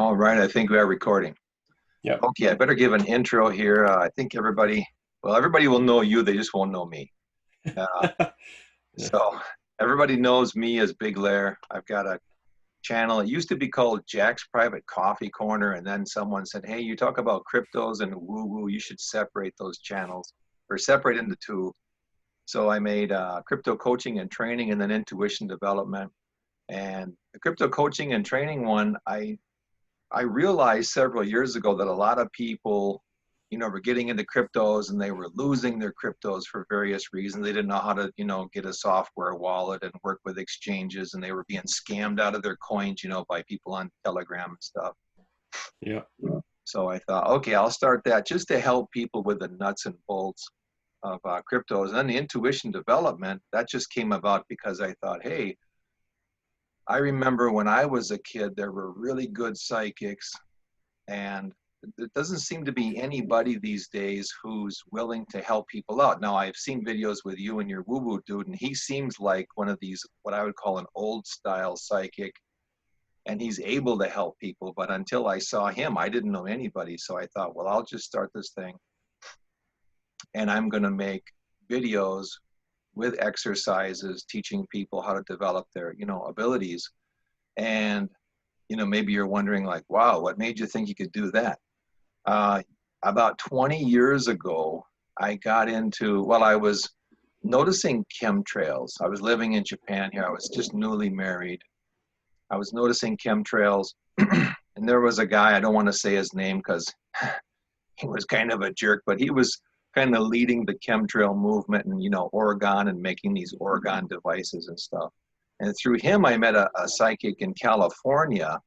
All right, I think we are recording. Yep. Okay, I better give an intro here. I think everybody will know you, they just won't know me. Uh, Yeah. so everybody knows me as Big Lair. I've got a channel. It used to be called Jack's Private Coffee Corner, and then someone said, hey, you talk about cryptos and woo-woo, you should separate those channels, or separate into two. So I made crypto coaching and training and then intuition development. And the crypto coaching and training one, I realized several years ago that a lot of people, were getting into cryptos and they were losing their cryptos for various reasons. They didn't know how to, get a software wallet and work with exchanges, and they were being scammed out of their coins, by people on Telegram and stuff. Yeah. So I thought, okay, I'll start that just to help people with the nuts and bolts of cryptos. And then the intuition development, that just came about because I thought, hey, I remember when I was a kid, there were really good psychics, and there doesn't seem to be anybody these days who's willing to help people out. Now, I've seen videos with you and your woo-woo dude, and he seems like one of these, what I would call an old style psychic, and he's able to help people. But until I saw him, I didn't know anybody. So I thought, well, I'll just start this thing, and I'm going to make videos with exercises teaching people how to develop their, abilities. And, maybe you're wondering like, wow, what made you think you could do that? About 20 years ago, I got into, well, I was noticing chemtrails. I was living in Japan here. I was just newly married. I was noticing chemtrails. And there was a guy, I don't want to say his name because he was kind of a jerk, but he was kind of leading the chemtrail movement in, Oregon, and making these Oregon devices and stuff. And through him, I met a psychic in California.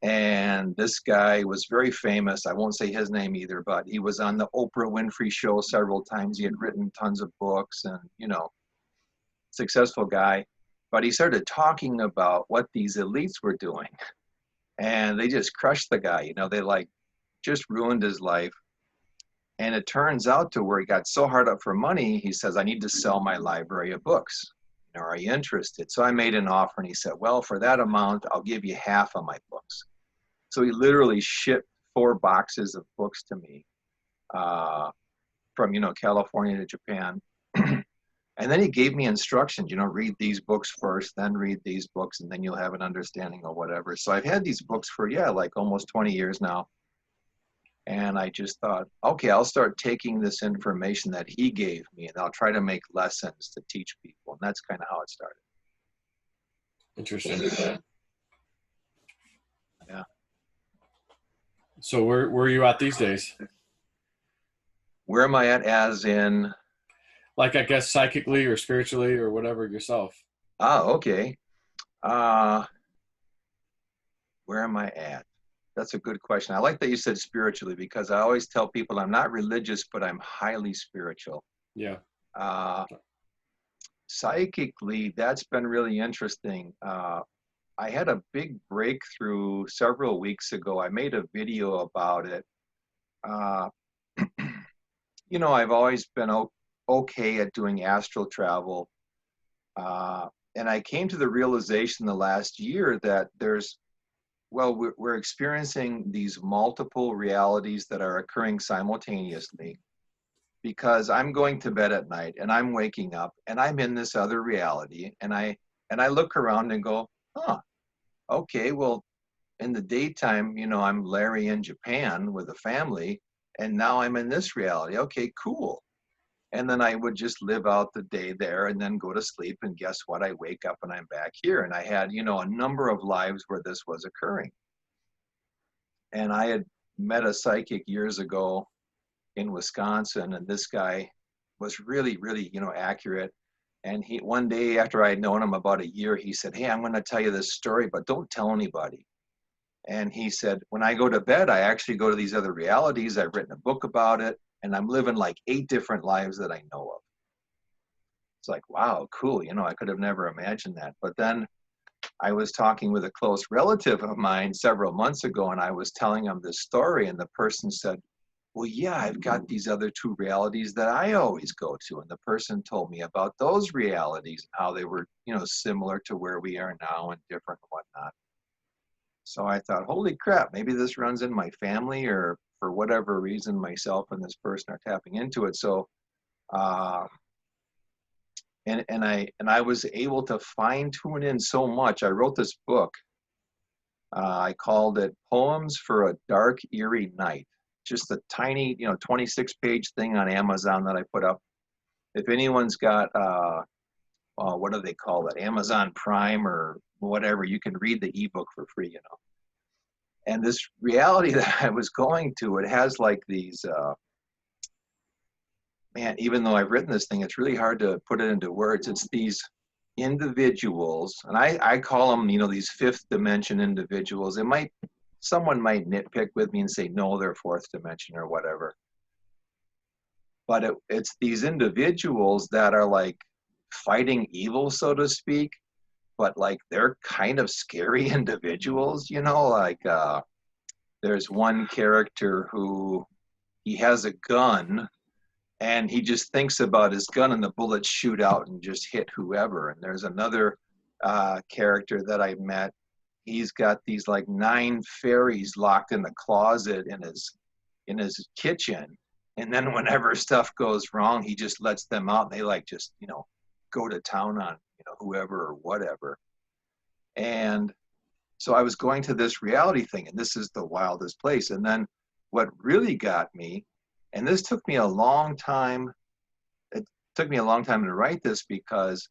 And this guy was very famous. I won't say his name either, but he was on the Oprah Winfrey show several times. He had written tons of books and, successful guy. But he started talking about what these elites were doing. And they just crushed the guy. They just ruined his life. And it turns out to where he got so hard up for money, he says, I need to sell my library of books. Are you interested? So I made an offer, and he said, well, for that amount, I'll give you half of my books. So he literally shipped 4 boxes of books to me from, California to Japan. And then he gave me instructions, read these books first, then read these books, and then you'll have an understanding of whatever. So I've had these books for, like almost 20 years now. And I just thought, okay, I'll start taking this information that he gave me, and I'll try to make lessons to teach people. And that's kind of how it started. Interesting. Yeah. So where are you at these days? Where am I at as in? Like, I guess psychically or spiritually or whatever yourself. Okay. Where am I at? That's a good question. I like that you said spiritually, because I always tell people I'm not religious, but I'm highly spiritual. Yeah. Psychically, that's been really interesting. I had a big breakthrough several weeks ago. I made a video about it. I've always been okay at doing astral travel. And I came to the realization the last year that we're experiencing these multiple realities that are occurring simultaneously, because I'm going to bed at night and I'm waking up and I'm in this other reality, and I look around and go, okay, well, in the daytime, I'm Larry in Japan with a family, and now I'm in this reality. Okay, cool. And then I would just live out the day there and then go to sleep, and guess what? I wake up and I'm back here. And I had, a number of lives where this was occurring. And I had met a psychic years ago in Wisconsin, and this guy was really, really, accurate. And one day after I had known him about a year, he said, hey, I'm going to tell you this story, but don't tell anybody. And he said, when I go to bed, I actually go to these other realities. I've written a book about it, and I'm living like 8 different lives that I know of. It's like, wow, cool. I could have never imagined that. But then I was talking with a close relative of mine several months ago, and I was telling him this story, and the person said, well, yeah, I've got these other 2 realities that I always go to. And the person told me about those realities, how they were, similar to where we are now and different and whatnot. So I thought, holy crap, maybe this runs in my family, or for whatever reason, myself and this person are tapping into it. So, uh, and I was able to fine tune in so much. I wrote this book. I called it Poems for a Dark, Eerie Night. Just a tiny, 26-page thing on Amazon that I put up. If anyone's got, what do they call it? Amazon Prime or whatever, you can read the ebook for free. And this reality that I was going to, it has like these, man, even though I've written this thing, it's really hard to put it into words. It's these individuals, and I call them, these fifth dimension individuals. Someone might nitpick with me and say, no, they're fourth dimension or whatever. But it's these individuals that are like fighting evil, so to speak, but like they're kind of scary individuals, like there's one character who he has a gun and he just thinks about his gun and the bullets shoot out and just hit whoever. And there's another character that I met. He's got these like 9 fairies locked in the closet in his kitchen. And then whenever stuff goes wrong, he just lets them out and they like just, go to town on, whoever or whatever. And so I was going to this reality thing, and this is the wildest place. And then what really got me, and this took me a long time, it took me a long time to write this because,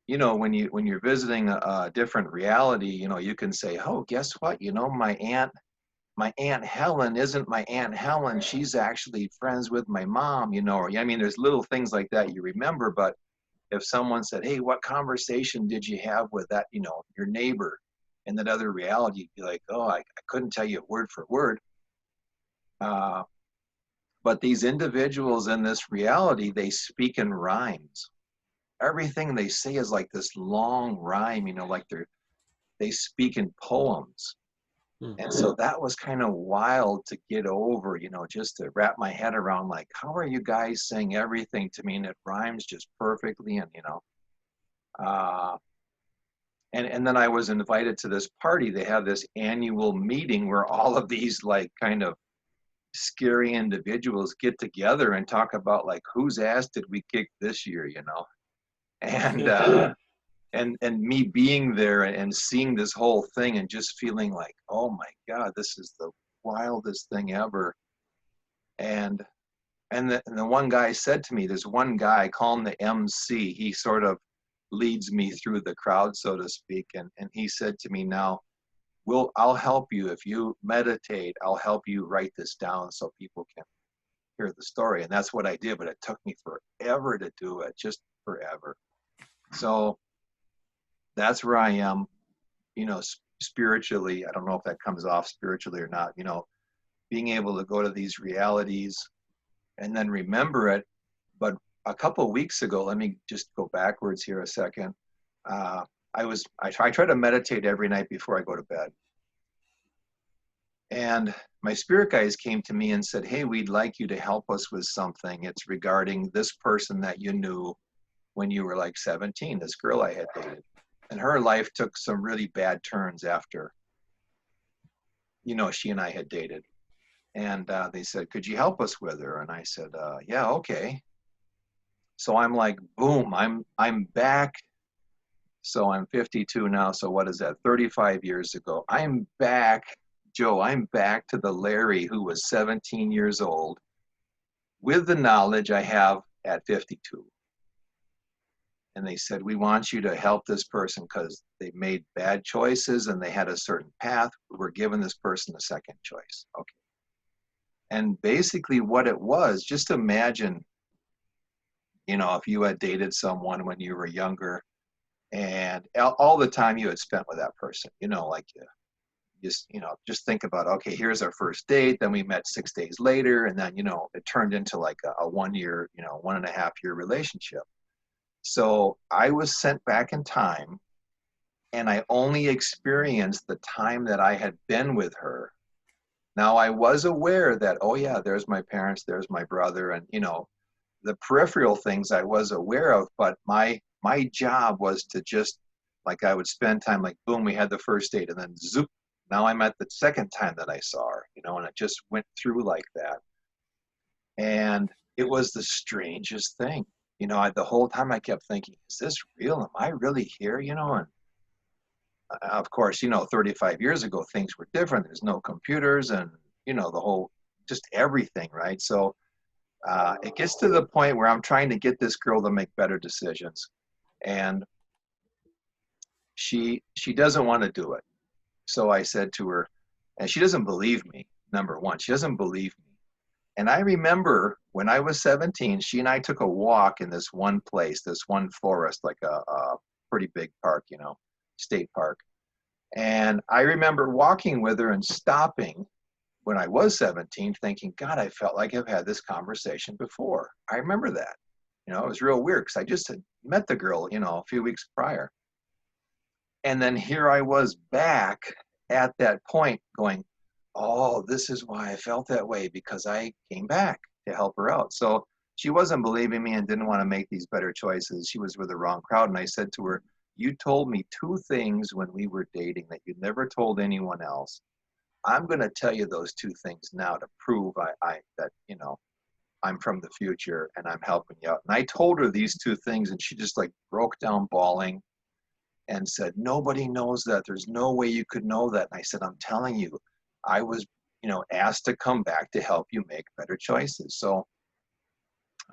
when you're visiting a different reality, you can say, oh, guess what? My Aunt Helen isn't my Aunt Helen. She's actually friends with my mom, or, I mean, there's little things like that you remember, but if someone said, hey, what conversation did you have with that, your neighbor in that other reality, you'd be like, oh, I couldn't tell you word for word. But these individuals in this reality, they speak in rhymes. Everything they say is like this long rhyme, like they speak in poems. And so that was kind of wild to get over, just to wrap my head around, like, how are you guys saying everything to me and it rhymes just perfectly? And, and then I was invited to this party. They have this annual meeting where all of these like kind of scary individuals get together and talk about like, whose ass did we kick this year, and and me being there and seeing this whole thing and just feeling like, oh my God, this is the wildest thing ever. And the one guy said to me, there's one guy, I call him the MC. He sort of leads me through the crowd, so to speak. And he said to me, now, I'll help you. If you meditate, I'll help you write this down so people can hear the story. And that's what I did, but it took me forever to do it, just forever. So that's where I am, spiritually. I don't know if that comes off spiritually or not, being able to go to these realities and then remember it. But a couple of weeks ago, let me just go backwards here a second. I try to meditate every night before I go to bed. And my spirit guides came to me and said, hey, we'd like you to help us with something. It's regarding this person that you knew when you were like 17, this girl I had dated. And her life took some really bad turns after, she and I had dated. And they said, could you help us with her? And I said, yeah, okay. So I'm like, boom, I'm back. So I'm 52 now. So what is that? 35 years ago. I'm back, Joe. I'm back to the Larry who was 17 years old with the knowledge I have at 52. And they said, we want you to help this person because they made bad choices and they had a certain path. We're giving this person a second choice. Okay. And basically what it was, just imagine, if you had dated someone when you were younger and all the time you had spent with that person, like just think about, okay, here's our first date. Then we met 6 days later. And then, it turned into like a 1 year, 1.5 year relationship. So I was sent back in time and I only experienced the time that I had been with her. Now I was aware that, oh yeah, there's my parents, there's my brother, and the peripheral things I was aware of, but my job was to just, like, I would spend time, like, boom, we had the first date, and then zoop, Now I'm at the second time that I saw her, and it just went through like that. And it was the strangest thing. The whole time I kept thinking, is this real? Am I really here? And of course, 35 years ago, things were different. There's no computers and, the whole, just everything, right? So it gets to the point where I'm trying to get this girl to make better decisions. And she doesn't want to do it. So I said to her, and she doesn't believe me, number one. She doesn't believe me. And I remember when I was 17, she and I took a walk in this one place, this one forest, like a pretty big park, state park. And I remember walking with her and stopping when I was 17, thinking, God, I felt like I've had this conversation before. I remember that. It was real weird because I just had met the girl, a few weeks prior. And then here I was back at that point going, oh, this is why I felt that way, because I came back to help her out. So she wasn't believing me and didn't want to make these better choices. She was with the wrong crowd. And I said to her, you told me two things when we were dating that you never told anyone else. I'm going to tell you those two things now to prove that, I'm from the future and I'm helping you out. And I told her these two things and she just like broke down bawling and said, nobody knows that. There's no way you could know that. And I said, I'm telling you, I was, asked to come back to help you make better choices. So,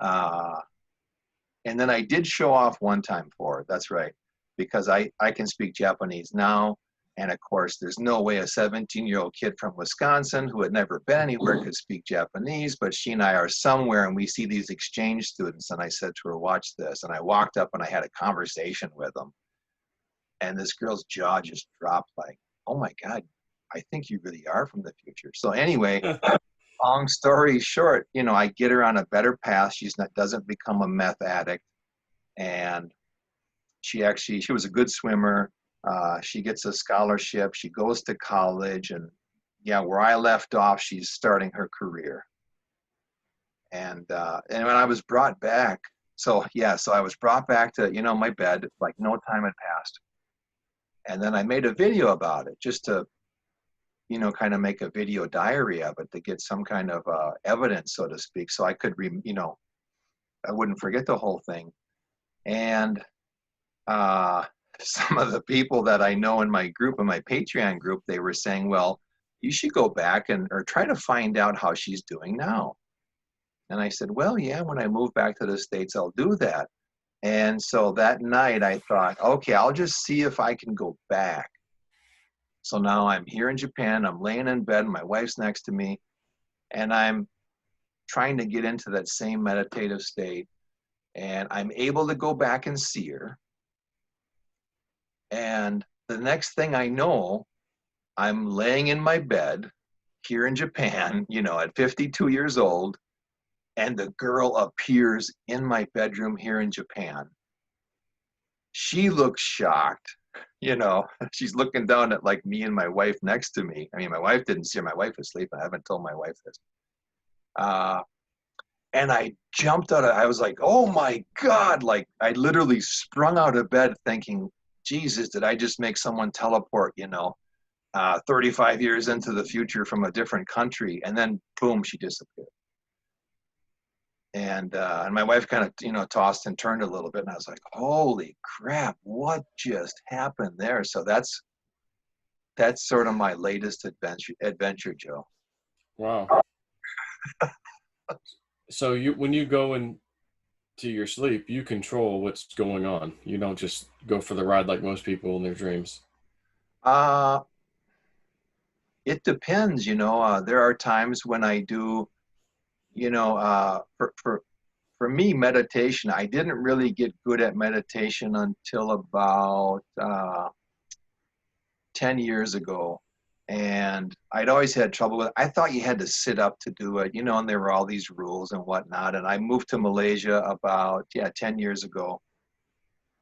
and then I did show off one time for her. That's right. Because I can speak Japanese now. And of course, there's no way a 17-year-old kid from Wisconsin who had never been anywhere could speak Japanese, but she and I are somewhere and we see these exchange students. And I said to her, watch this. And I walked up and I had a conversation with them. And this girl's jaw just dropped like, oh my God, I think you really are from the future. So anyway, long story short, I get her on a better path. She doesn't become a meth addict. And she was a good swimmer. She gets a scholarship. She goes to college. And yeah, where I left off, she's starting her career. And when I was brought back, so I was brought back to, my bed, like no time had passed. And then I made a video about it just to, kind of make a video diary of it to get some kind of evidence, so to speak, so I could, I wouldn't forget the whole thing. And some of the people that I know in my group, in my Patreon group, they were saying, well, you should go back or try to find out how she's doing now. And I said, well, yeah, when I move back to the States, I'll do that. And so that night I thought, okay, I'll just see if I can go back. So now I'm here in Japan, I'm laying in bed, my wife's next to me, and I'm trying to get into that same meditative state. And I'm able to go back and see her. And the next thing I know, I'm laying in my bed here in Japan, at 52 years old, and the girl appears in my bedroom here in Japan. She looks shocked. She's looking down at like me and my wife next to me. I mean, my wife didn't see her. My wife was sleeping. I haven't told my wife this. And I jumped I was like, oh my God. Like I literally sprung out of bed thinking, Jesus, did I just make someone teleport, 35 years into the future from a different country? And then boom, she disappeared. And my wife kind of, tossed and turned a little bit. And I was like, holy crap, what just happened there? So that's sort of my latest adventure, Joe. Wow. So when you go into your sleep, you control what's going on. You don't just go for the ride like most people in their dreams. It depends, there are times when I do, for me, meditation, I didn't really get good at meditation until about 10 years ago. And I'd always had trouble with it. I thought you had to sit up to do it, and there were all these rules and whatnot. And I moved to Malaysia about, 10 years ago.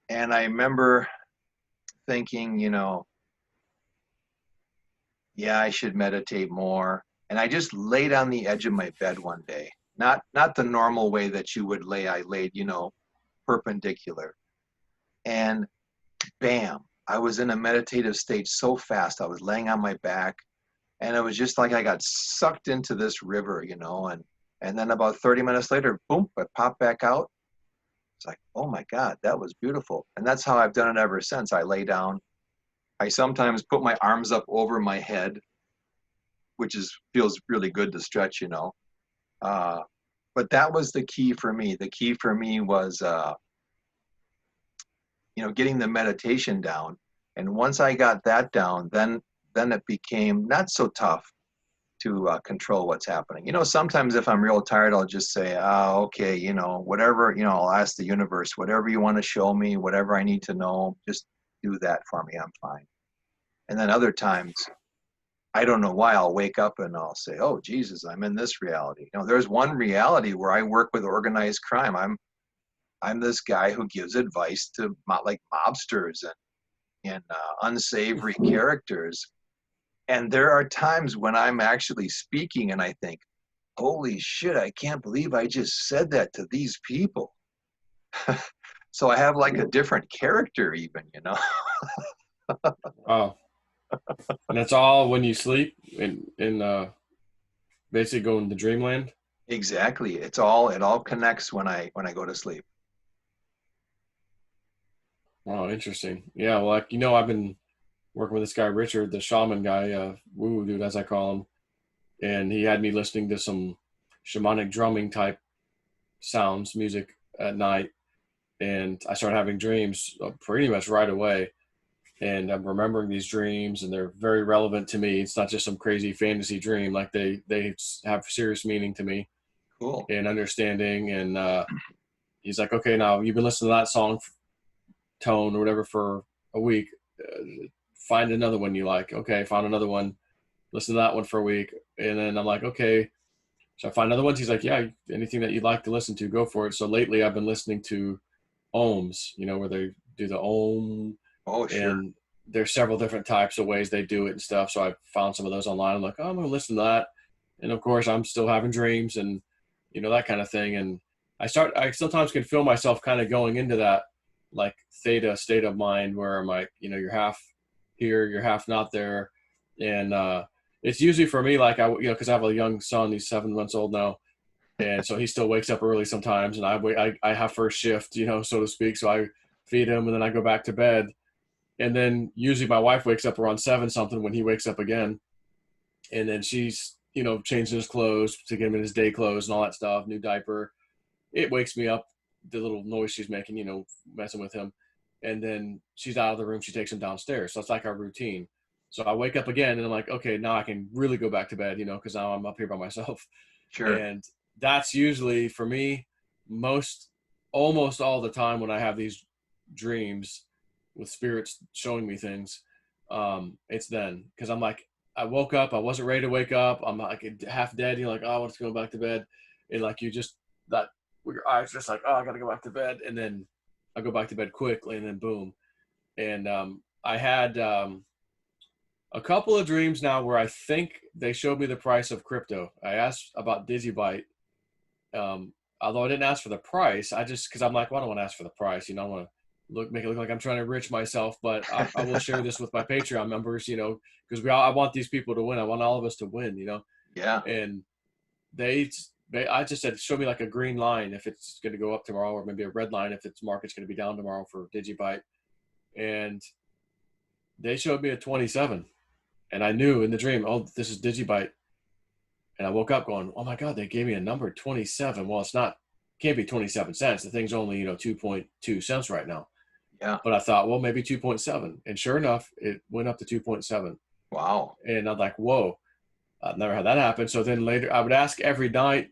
And I remember thinking, I should meditate more. And I just laid on the edge of my bed one day. Not the normal way that you would lay. I laid, perpendicular. And bam, I was in a meditative state so fast. I was laying on my back, and it was just like I got sucked into this river, and then about 30 minutes later, boom, I popped back out. It's like, oh my God, that was beautiful. And that's how I've done it ever since. I lay down. I sometimes put my arms up over my head, which feels really good to stretch. Uh, but that was the key for me. The key for me was, getting the meditation down. And once I got that down, then it became not so tough to control what's happening. Sometimes if I'm real tired, I'll just say, oh, okay, whatever, I'll ask the universe, whatever you want to show me, whatever I need to know, just do that for me. I'm fine. And then other times, I don't know why I'll wake up and I'll say, oh, Jesus, I'm in this reality. There's one reality where I work with organized crime. I'm this guy who gives advice to like mobsters and unsavory characters. And there are times when I'm actually speaking and I think, holy shit, I can't believe I just said that to these people. So I have like a different character even. Wow. And that's all when you sleep in basically going to dreamland. Exactly. It all connects when I go to sleep. Wow, interesting. Yeah, well, I've been working with this guy Richard, the shaman guy, woo dude as I call him, and he had me listening to some shamanic drumming type sounds, music at night, and I started having dreams pretty much right away. And I'm remembering these dreams, and they're very relevant to me. It's not just some crazy fantasy dream; like they have serious meaning to me Cool. and understanding. And he's like, "Okay, now you've been listening to that song tone or whatever for a week. Find another one you like. Okay, found another one. Listen to that one for a week." And then I'm like, okay. So I find other ones. He's like, yeah, anything that you'd like to listen to, go for it. So lately I've been listening to ohms, where they do the ohm, Oh, sure. and there's several different types of ways they do it and stuff. So I found some of those online. I'm like, oh, I'm going to listen to that. And of course I'm still having dreams and, that kind of thing. And I sometimes can feel myself kind of going into that like theta state of mind where I'm like, you're half here, you're half not there. And, it's usually for me, like because I have a young son, he's 7 months old now, and so he still wakes up early sometimes, and I have first shift, so to speak. So I feed him, and then I go back to bed, and then usually my wife wakes up around 7 something when he wakes up again, and then she's changing his clothes to get him in his day clothes and all that stuff, new diaper. It wakes me up, the little noise she's making, messing with him, and then she's out of the room. She takes him downstairs. So it's like our routine. So I wake up again, and I'm like, okay, now I can really go back to bed, because now I'm up here by myself. Sure. And that's usually for me almost all the time when I have these dreams with spirits showing me things. It's then because I'm like, I woke up, I wasn't ready to wake up. I'm like half dead. You're like, oh, I want to go back to bed. And like you just that with your eyes just like, oh, I got to go back to bed. And then I go back to bed quickly, and then boom. And I had a couple of dreams now where I think they showed me the price of crypto. I asked about Digibyte. Although I didn't ask for the price, I just, because I'm like, well, I don't want to ask for the price. I want to make it look like I'm trying to enrich myself. But I will share this with my Patreon members, because I want these people to win. I want all of us to win. Yeah. And I just said, show me like a green line if it's going to go up tomorrow, or maybe a red line if its market's going to be down tomorrow for Digibyte. And they showed me a 27. And I knew in the dream, oh, this is Digibyte. And I woke up going, oh my God, they gave me a number 27. Well, can't be 27 cents. The thing's only, 2.2 cents right now. Yeah. But I thought, well, maybe 2.7. And sure enough, it went up to 2.7. Wow. And I'm like, whoa, I've never had that happen. So then later I would ask every night,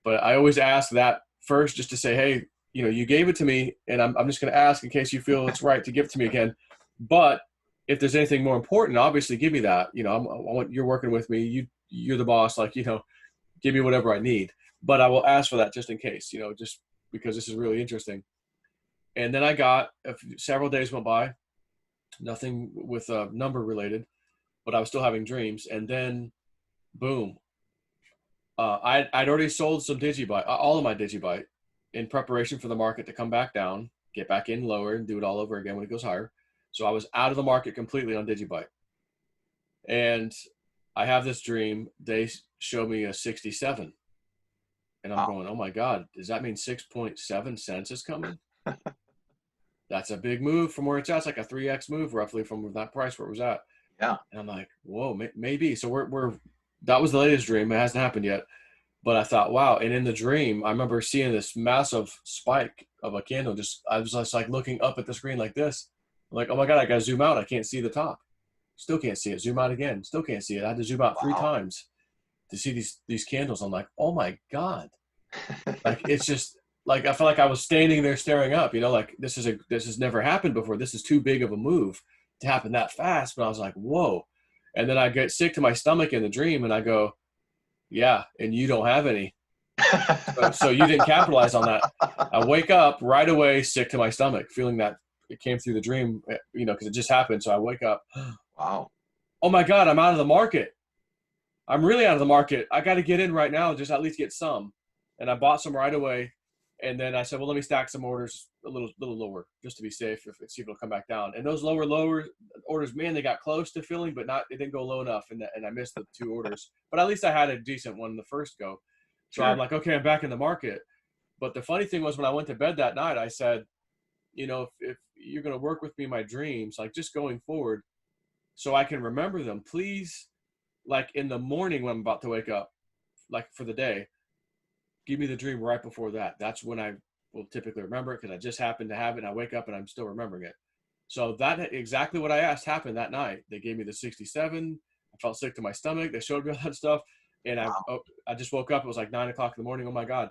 but I always ask that first just to say, hey, you gave it to me, and I'm just going to ask in case you feel it's right to give it to me again. But if there's anything more important, obviously give me that. I want, you're working with me. You're the boss. Like, give me whatever I need. But I will ask for that just in case, just because this is really interesting. And then I got several days went by, nothing with number related, but I was still having dreams. And then, boom, I'd already sold some Digibyte, all of my Digibyte, in preparation for the market to come back down, get back in lower, and do it all over again when it goes higher. So I was out of the market completely on Digibyte. And I have this dream. They show me a 67. And I'm Wow. going, oh my God, does that mean 6.7 cents is coming? That's a big move from where it's at. It's like a 3x move roughly from that price where it was at. Yeah. And I'm like, whoa, maybe. So that was the latest dream. It hasn't happened yet. But I thought, wow. And in the dream, I remember seeing this massive spike of a candle. I was just like looking up at the screen like this. I'm like, oh my God, I got to zoom out. I can't see the top. Still can't see it. Zoom out again. Still can't see it. I had to zoom out 3 times to see these candles. I'm like, oh my God. Like, it's just like, I felt like I was standing there staring up, like this has never happened before. This is too big of a move to happen that fast. But I was like, whoa. And then I get sick to my stomach in the dream and I go, yeah, and you don't have any. So you didn't capitalize on that. I wake up right away, sick to my stomach, feeling that it came through the dream, because it just happened. So I wake up. Wow. Oh my God, I'm out of the market. I'm really out of the market. I got to get in right now, just at least get some. And I bought some right away. And then I said, well, let me stack some orders a little lower just to be safe, see if it'll come back down. And those lower orders, man, they got close to filling, but it didn't go low enough. And I missed the 2 orders. But at least I had a decent one in the first go. So Sure. I'm like, okay, I'm back in the market. But the funny thing was when I went to bed that night, I said, if you're going to work with me in my dreams, like just going forward, so I can remember them, please, like in the morning when I'm about to wake up, like for the day, give me the dream right before that. That's when I will typically remember it because I just happen to have it and I wake up and I'm still remembering it. So that exactly what I asked happened that night. They gave me the 67. I felt sick to my stomach. They showed me all that stuff. And I just woke up. It was like 9 o'clock in the morning. Oh my God.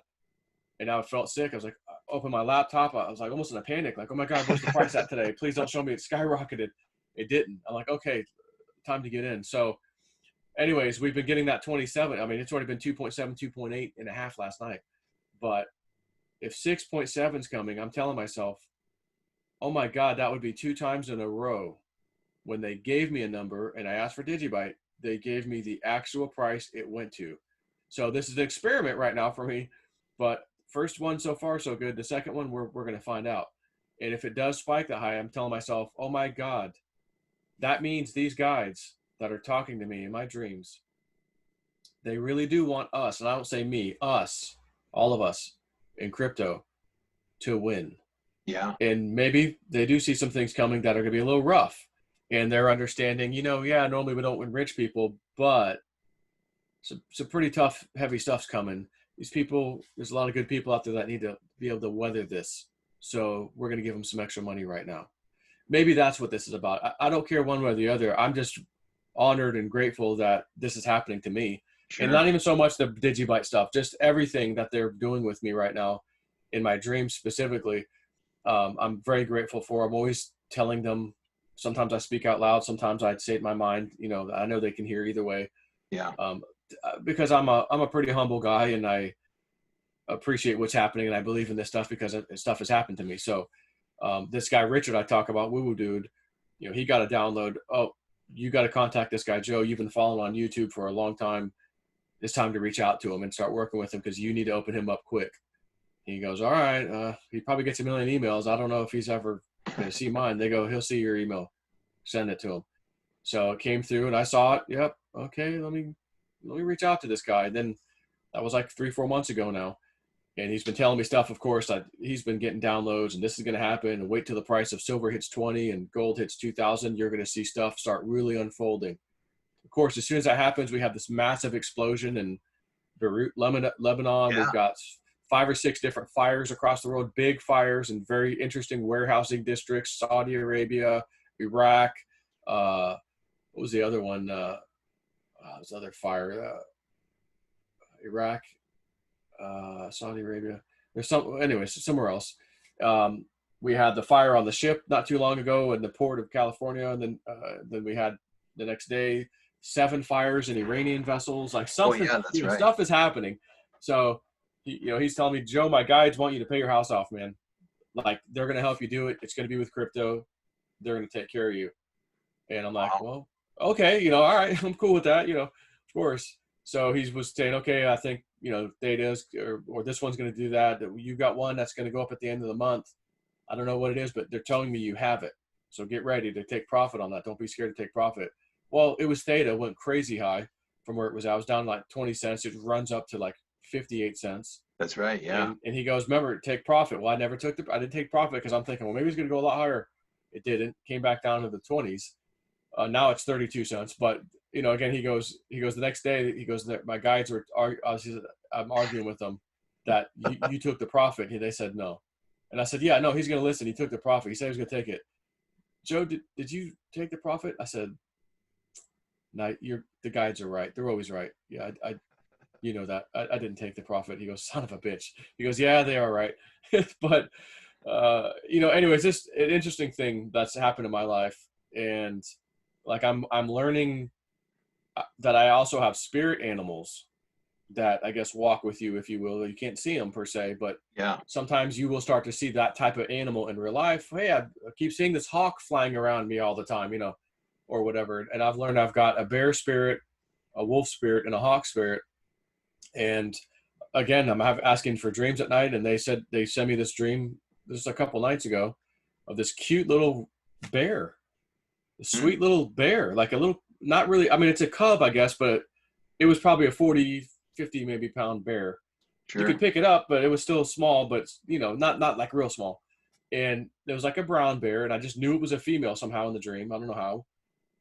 And I felt sick. I was like, I opened my laptop. I was like almost in a panic. Like, oh my God, what's the price at today? Please don't show me it skyrocketed. It didn't. I'm like, okay, time to get in. So anyways, we've been getting that 27. I mean, it's already been 2.7, 2.8 and a half last night. But if 6.7 is coming, I'm telling myself, oh my God, that would be 2 times in a row. When they gave me a number and I asked for Digibyte, they gave me the actual price it went to. So this is an experiment right now for me. But first one so far, so good. The second one, we're going to find out. And if it does spike that high, I'm telling myself, oh my God, that means these guides that are talking to me in my dreams, they really do want us, and I don't say me, us, all of us in crypto to win. Yeah. And maybe they do see some things coming that are going to be a little rough. And they're understanding, yeah, normally we don't enrich people, but some pretty tough, heavy stuff's coming. These people, there's a lot of good people out there that need to be able to weather this. So we're going to give them some extra money right now. Maybe that's what this is about. I don't care one way or the other. I'm just honored and grateful that this is happening to me. Sure. And not even so much the Digibyte stuff, just everything that they're doing with me right now in my dreams specifically. I'm very grateful for. I'm always telling them. Sometimes I speak out loud. Sometimes I say it in my mind. I know they can hear either way. Yeah. Because I'm a pretty humble guy and I appreciate what's happening and I believe in this stuff because stuff has happened to me. So this guy Richard I talk about, Woo Woo Dude, he got a download. Oh, you got to contact this guy Joe. You've been following on YouTube for a long time. It's time to reach out to him and start working with him because you need to open him up quick. He goes, all right. He probably gets a million emails. I don't know if he's ever going to see mine. They go, he'll see your email. Send it to him. So it came through and I saw it. Yep. Okay. Let me reach out to this guy. And then that was like 3-4 months ago now. And he's been telling me stuff, of course, he's been getting downloads and this is going to happen. And wait till the price of silver hits 20 and gold hits 2,000. You're going to see stuff start really unfolding. Of course, as soon as that happens, we have this massive explosion in Beirut, Lebanon. Yeah. We've got 5 or 6 different fires across the world, big fires in very interesting warehousing districts, Saudi Arabia, Iraq. What was the other one? This other fire, Iraq. Saudi Arabia. There's somewhere else. We had the fire on the ship not too long ago in the port of California, and then we had the next day 7 fires in Iranian vessels. Like something, that's right. Stuff is happening. So, he's telling me, Joe, my guides want you to pay your house off, man. Like they're going to help you do it. It's going to be with crypto. They're going to take care of you. And I'm like, well, okay, all right, I'm cool with that, of course. So he was saying, okay, I think, data is, or this one's going to do that. You got one that's going to go up at the end of the month. I don't know what it is, but they're telling me you have it. So get ready to take profit on that. Don't be scared to take profit. Well, it was theta, went crazy high from where it was. I was down like 20 cents. It runs up to like 58 cents. That's right. Yeah. And he goes, remember, take profit. Well, I didn't take profit because I'm thinking, well, maybe it's going to go a lot higher. It didn't. Came back down to the 20s. Now it's 32 cents. But, again, he goes the next day, he goes, my guides were, I'm arguing with them that you took the profit. They said no. And I said, yeah, no, he's going to listen. He took the profit. He said he was going to take it. Joe, did you take the profit? I said, no, the guides are right. They're always right. Yeah, I that. I didn't take the profit. He goes, son of a bitch. He goes, yeah, they are right. But, anyways, just an interesting thing that's happened in my life. And like, I'm learning that I also have spirit animals that I guess walk with you, if you will. You can't see them per se, but Yeah. sometimes you will start to see that type of animal in real life. Hey, I keep seeing this hawk flying around me all the time, or whatever. And I've learned I've got a bear spirit, a wolf spirit, and a hawk spirit. And again, I'm asking for dreams at night, and they said they sent me this dream. This is a couple nights ago, of this cute little bear, a sweet little bear, like a little, not really. I mean, it's a cub, I guess, but it was probably a 40, 50 maybe pound bear. Sure. You could pick it up, but it was still small, but not like real small. And there was like a brown bear, and I just knew it was a female somehow in the dream. I don't know how.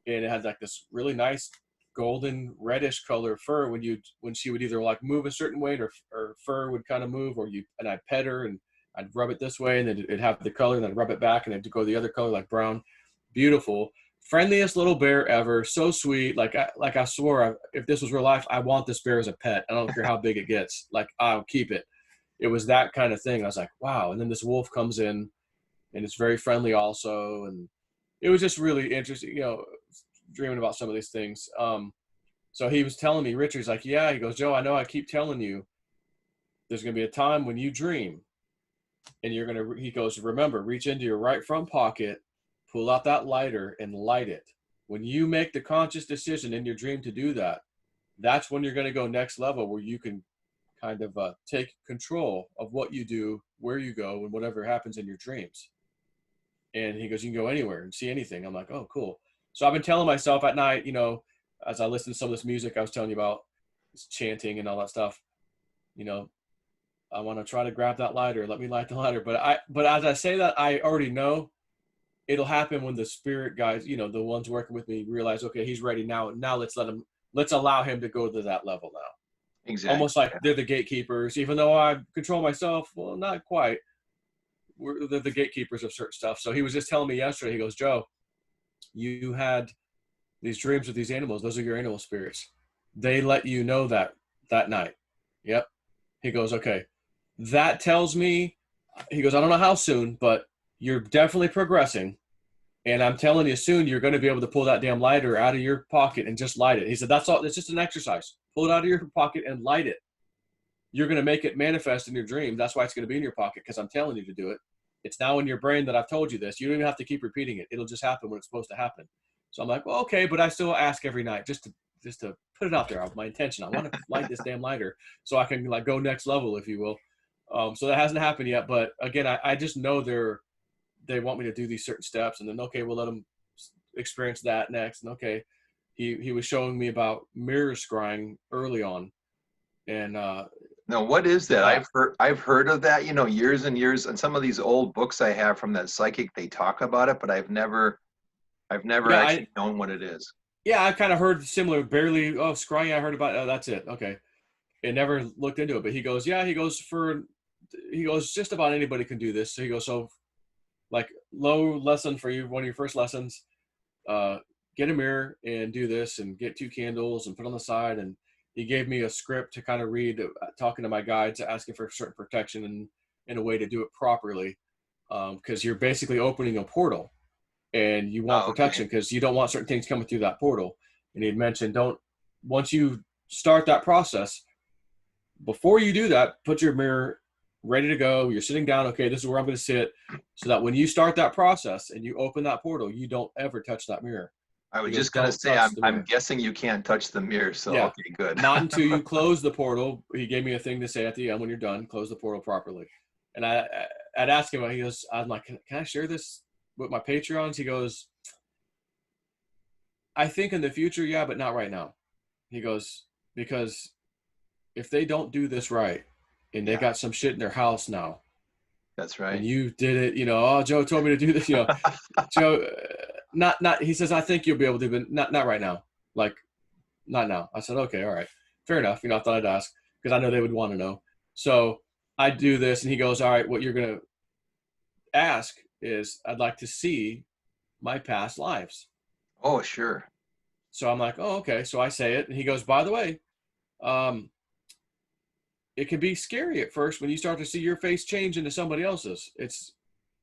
And it had like this really nice golden reddish color fur when she would either like move a certain way, or fur would kind of move, and I'd pet her and I'd rub it this way, and then it'd have the color, and then I'd rub it back, and it'd go the other color, like brown. Beautiful, friendliest little bear ever. So sweet. Like I swore, if this was real life, I want this bear as a pet. I don't care how big it gets. Like, I'll keep it. It was that kind of thing. I was like, wow. And then this wolf comes in, and it's very friendly also. And it was just really interesting, dreaming about some of these things. So he was telling me, Richard's like, yeah, he goes, Joe, I know I keep telling you there's going to be a time when you dream, and he goes, remember, reach into your right front pocket, pull out that lighter, and light it. When you make the conscious decision in your dream to do that, that's when you're going to go next level, where you can kind of take control of what you do, where you go, and whatever happens in your dreams. And he goes, you can go anywhere and see anything. I'm like, oh, cool. So I've been telling myself at night, as I listen to some of this music I was telling you about, this chanting and all that stuff, I want to try to grab that lighter. Let me light the lighter. But as I say that, I already know it'll happen when the spirit guys, the ones working with me, realize, okay, he's ready now. Now let's allow him to go to that level now. Exactly. Almost like they're the gatekeepers, even though I control myself. Well, not quite. They're the gatekeepers of certain stuff. So he was just telling me yesterday, he goes, Joe, you had these dreams with these animals. Those are your animal spirits. They let you know that night. Yep. He goes, okay. That tells me, he goes, I don't know how soon, but you're definitely progressing. And I'm telling you, soon you're going to be able to pull that damn lighter out of your pocket and just light it. He said, that's all. It's just an exercise. Pull it out of your pocket and light it. You're going to make it manifest in your dream. That's why it's going to be in your pocket, because I'm telling you to do it. It's now in your brain that I've told you this. You don't even have to keep repeating it. It'll just happen when it's supposed to happen. So I'm like, well, okay, but I still ask every night just to put it out there. My intention. I want to light this damn lighter so I can like go next level, if you will. So that hasn't happened yet. But again, I just know they want me to do these certain steps, and then, okay, we'll let them experience that next. And okay, he was showing me about mirror scrying early on. And now, what is that? I've heard of that, years and years, and some of these old books I have from that psychic, they talk about it, but I've never actually known what it is. Yeah, I kind of heard similar, barely. Oh, scrying, I heard about it. That's it. Okay. It never looked into it, but he goes, just about anybody can do this. So he goes, so like low lesson for you, one of your first lessons, get a mirror and do this, and get 2 candles and put on the side. And he gave me a script to kind of read, talking to my guides, asking for certain protection and in a way to do it properly. Because you're basically opening a portal, and you want protection because you don't want certain things coming through that portal. And he had mentioned, once you start that process, before you do that, put your mirror ready to go. You're sitting down. Okay, this is where I'm going to sit, so that when you start that process and you open that portal, you don't ever touch that mirror. I was just going to say, I'm guessing you can't touch the mirror. So, yeah. Okay, good. Not until you close the portal. He gave me a thing to say at the end when you're done, close the portal properly. And I'd ask him, I'm like, can I share this with my Patreons? He goes, I think in the future, yeah, but not right now. He goes, because if they don't do this right and they Yeah, got some shit in their house now that's and right. you did it, oh, Joe told me to do this, Joe, not, he says, I think you'll be able to, but not right now. Like, not now. I said, okay, all right, fair enough. I thought I'd ask because I know they would want to know. So I do this and he goes, all right, what you're going to ask is I'd like to see my past lives. Oh, sure. So I'm like, oh, okay. So I say it and he goes, by the way, um, it can be scary at first when you start to see your face change into somebody else's. It's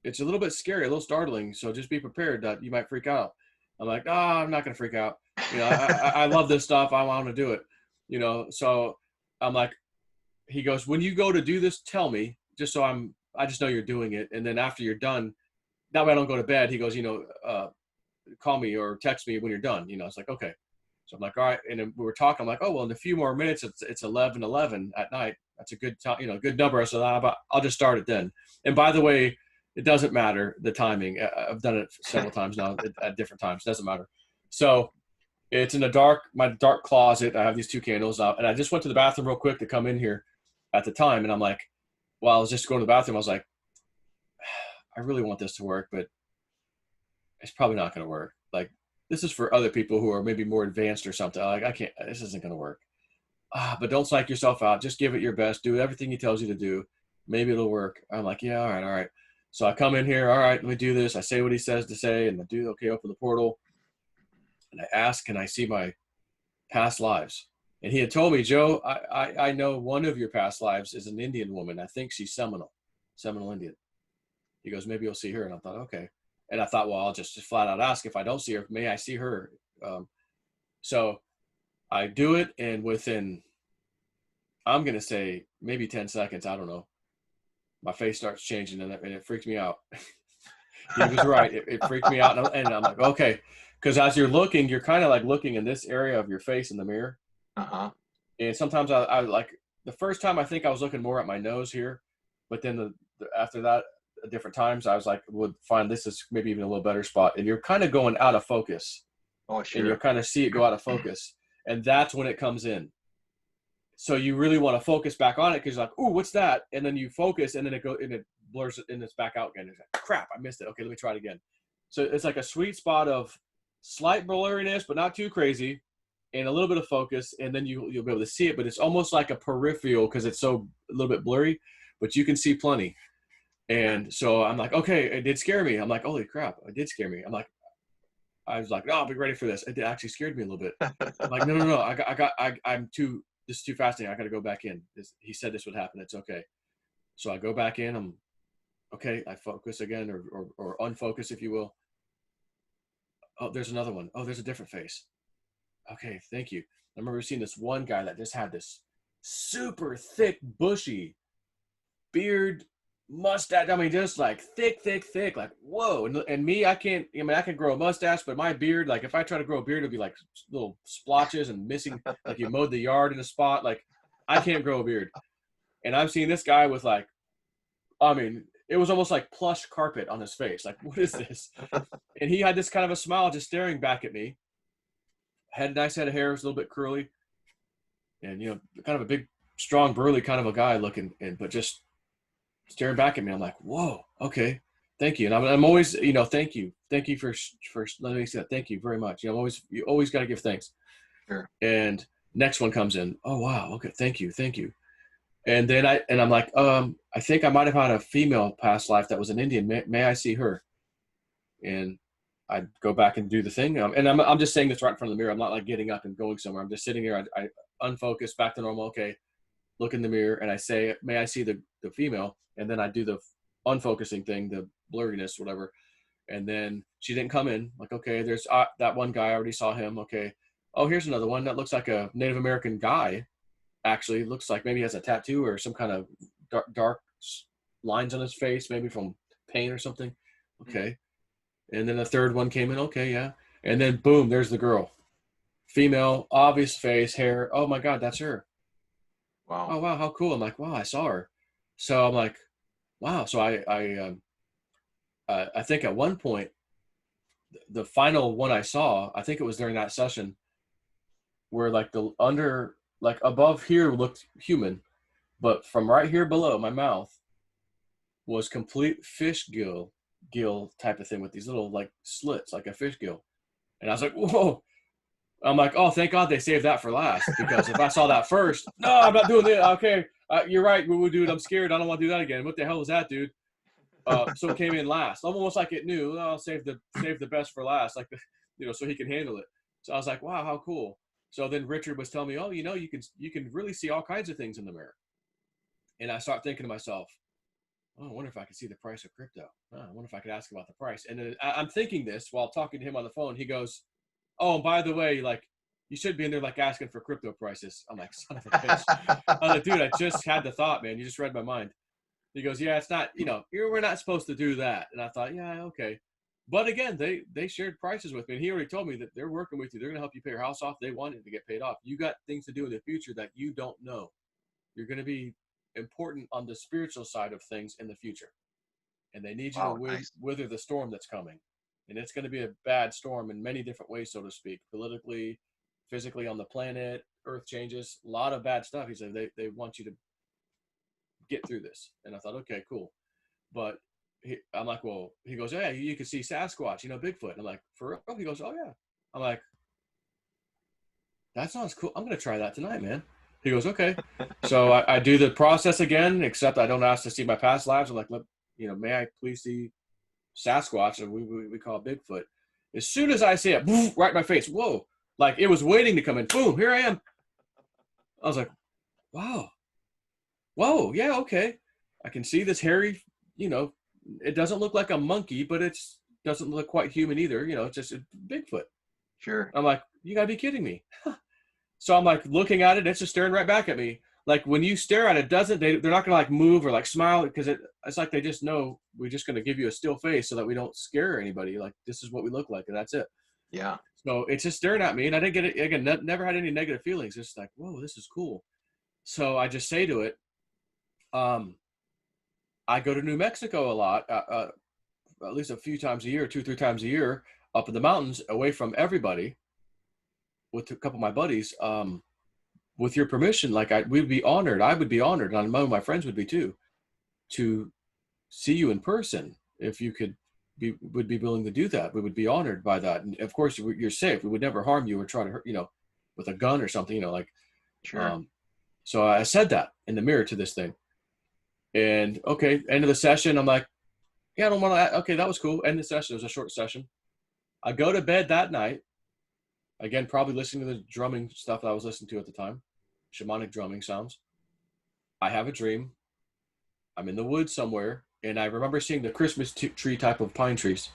a little bit scary, a little startling. So just be prepared that you might freak out. I'm like, I'm not going to freak out. I love this stuff. I want to do it. So I'm like, he goes, when you go to do this, tell me just so I just know you're doing it. And then after you're done, that way I don't go to bed. He goes, call me or text me when you're done. It's like, okay. So I'm like, all right. And then we were talking. I'm like, oh, well, in a few more minutes, it's 11:11 at night. That's a good time, good number. So I'll just start it then. And by the way, it doesn't matter the timing. I've done it several times now at different times. It doesn't matter. So it's in my dark closet. I have these two candles up, and I just went to the bathroom real quick to come in here at the time. And I'm like, while I was just going to the bathroom, I was like, I really want this to work, but it's probably not going to work. Like, this is for other people who are maybe more advanced or something. Like, I can't, this isn't going to work. But don't psych yourself out. Just give it your best. Do everything he tells you to do. Maybe it'll work. I'm like, yeah, all right. So I come in here. All right, let me do this. I say what he says to say, and I do, okay, open the portal. And I ask, can I see my past lives? And he had told me, Joe, I know one of your past lives is an Indian woman. I think she's Seminole Indian. He goes, maybe you'll see her. And I thought, okay. And I thought, well, I'll just flat out ask, if I don't see her, may I see her? So I do it, and within, I'm going to say maybe 10 seconds, I don't know, my face starts changing, and it freaked me out. He was right. It freaked me out. And I'm like, okay. Because as you're looking, you're kind of like looking in this area of your face in the mirror. Uh-huh. And sometimes I like, the first time I think I was looking more at my nose here, but then after that, at different times, I was like, would find this is maybe even a little better spot. And you're kind of going out of focus. Oh, And sure. you'll kind of see it go out of focus. And that's when it comes in. So you really want to focus back on it because you're like, ooh, what's that? And then you focus, and then it blurs it, and it's back out again. It's like, crap, I missed it. Okay, let me try it again. So it's like a sweet spot of slight blurriness, but not too crazy, and a little bit of focus, and then you'll be able to see it. But it's almost like a peripheral because it's so a little bit blurry, but you can see plenty. And so I'm like, okay, it did scare me. I'm like, holy crap, it did scare me. I was like, no, I'll be ready for this. It actually scared me a little bit. I'm like, no, this is too fascinating. I got to go back in. He said this would happen. It's okay. So I go back in. I'm okay. I focus again, or unfocus, if you will. Oh, there's another one. Oh, there's a different face. Okay, thank you. I remember seeing this one guy that just had this super thick, bushy beard, mustache. I mean, just like thick, like, whoa. And me, I can grow a mustache, but my beard, like if I try to grow a beard, it'll be like little splotches and missing, like you mowed the yard in a spot. Like I can't grow a beard. And I'm seeing this guy with like, I mean, it was almost like plush carpet on his face. Like, what is this? And he had this kind of a smile just staring back at me. Had a nice head of hair, was a little bit curly. And, kind of a big, strong, burly kind of a guy looking, but just staring back at me. I'm like, whoa, okay, thank you. And I'm always, thank you for letting me see that. Thank you very much. You always got to give thanks. Sure. And next one comes in. Oh wow, okay, thank you. And then I'm like, I think I might have had a female past life that was an Indian. May I see her? And I go back and do the thing. And I'm just saying this right in front of the mirror. I'm not like getting up and going somewhere. I'm just sitting here. I unfocus, back to normal. Okay, look in the mirror, and I say, may I see the female? And then I do the unfocusing thing, the blurriness, whatever. And then she didn't come in. Like, okay, there's that one guy. I already saw him. Okay. Oh, here's another one that looks like a Native American guy. Actually, looks like maybe he has a tattoo or some kind of dark lines on his face, maybe from pain or something. Okay. And then the third one came in. Okay, yeah. And then boom, there's the girl. Female, obvious face, hair. Oh my God, that's her. Wow. Oh wow, how cool. I'm like, wow, I saw her. So I'm like, wow. So I I think at one point, the final one I saw, I think it was during that session, where like the under, like above here looked human, but from right here below my mouth was complete fish gill type of thing with these little like slits, like a fish gill. And I was like, whoa. I'm like, oh, thank God they saved that for last, because if I saw that first, no, I'm not doing it. Okay, you're right. We would do it. I'm scared. I don't want to do that again. What the hell was that, dude? So it came in last, almost like it knew. Oh, I'll save the best for last, like so he can handle it. So I was like, wow, how cool. So then Richard was telling me, oh, you can really see all kinds of things in the mirror. And I start thinking to myself, oh, I wonder if I could see the price of crypto. Oh, I wonder if I could ask about the price. And then I'm thinking this while talking to him on the phone. He goes, oh, and by the way, like, you should be in there like asking for crypto prices. I'm like, son of a bitch. I was like, dude, I just had the thought, man. You just read my mind. He goes, yeah, it's not, we're not supposed to do that. And I thought, yeah, okay. But again, they shared prices with me. And he already told me that they're working with you. They're going to help you pay your house off. They want it to get paid off. You got things to do in the future that you don't know. You're going to be important on the spiritual side of things in the future. And they need you to wither the storm that's coming. And it's going to be a bad storm in many different ways, so to speak, politically, physically on the planet, earth changes, a lot of bad stuff. He said they want you to get through this. And I thought, okay, cool. But I'm like, well, he goes, yeah, you can see Sasquatch, Bigfoot. And I'm like, for real? He goes, oh, yeah. I'm like, that sounds cool. I'm going to try that tonight, man. He goes, okay. So I do the process again, except I don't ask to see my past lives. I'm like, may I please see Sasquatch? And we call it Bigfoot. As soon as I see it, boom, right in my face, whoa, like it was waiting to come in. Boom, here I am. I was like, wow. Whoa, yeah, okay. I can see this hairy, it doesn't look like a monkey, but it doesn't look quite human either. It's just a Bigfoot. Sure. I'm like, you gotta be kidding me. So I'm like looking at it. It's just staring right back at me. Like when you stare at it, they're not gonna like move or like smile, because it's like they just know we're just gonna give you a still face so that we don't scare anybody. Like this is what we look like, and that's it. Yeah. So it's just staring at me, and I didn't get it again. Never had any negative feelings. Just like, whoa, this is cool. So I just say to it, I go to New Mexico a lot, at least a few times a year, 2-3 times a year, up in the mountains, away from everybody, with a couple of my buddies. With your permission, like we'd be honored. I would be honored, and one of my friends would be too, to see you in person. If you would be willing to do that, we would be honored by that. And of course, you're safe. We would never harm you or try to hurt, with a gun or something, like. Sure. So I said that in the mirror to this thing. And okay, end of the session, I'm like, yeah, I don't want to. Okay, that was cool. End of the session. It was a short session. I go to bed that night. Again, probably listening to the drumming stuff that I was listening to at the time, shamanic drumming sounds. I have a dream. I'm in the woods somewhere, and I remember seeing the Christmas tree type of pine trees,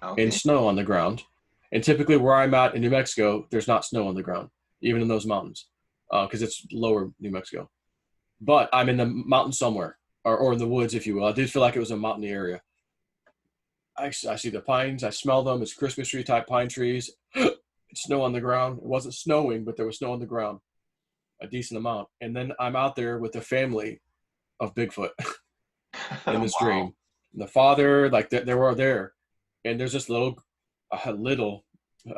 and snow on the ground. And typically where I'm at in New Mexico, there's not snow on the ground, even in those mountains, because it's lower New Mexico. But I'm in the mountain somewhere, or in the woods, if you will. I did feel like it was a mountainy area. I see the pines. I smell them. It's Christmas tree type pine trees. Snow on the ground. It wasn't snowing, but there was snow on the ground, a decent amount. And then I'm out there with the family of Bigfoot in this dream. And the father, like they were there. And there's this little,